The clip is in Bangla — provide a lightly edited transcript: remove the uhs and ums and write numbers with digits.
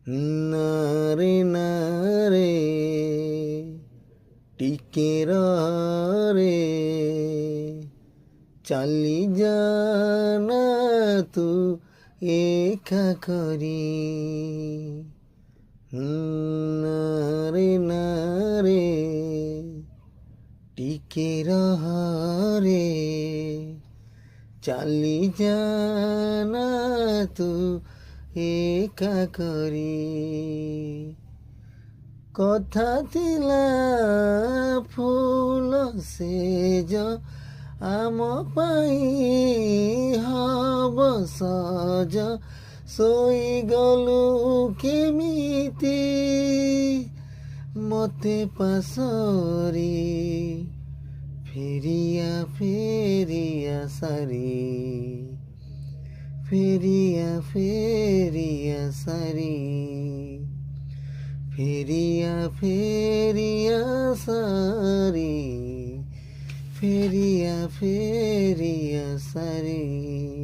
নারে নারে টিকে রে চালি জানা তু একা করি নারে নারে টিকে রে চালি জানা তু একা করি কথা ଥିଲା ফুଲ ସେଜ ଆମ ପାଇଁ ହବ ସଜ ଶୋଇଗଲୁ କେମିତି ମୋତେ ପାଶରି ଫେରିଆ ଫେରିଆ ସାରି ଫେରିଆ ଫେରିଆ ସାରି ফেরিয়া ফেরিয়া সারি ফেরিয়া ফেরিয়া সারি।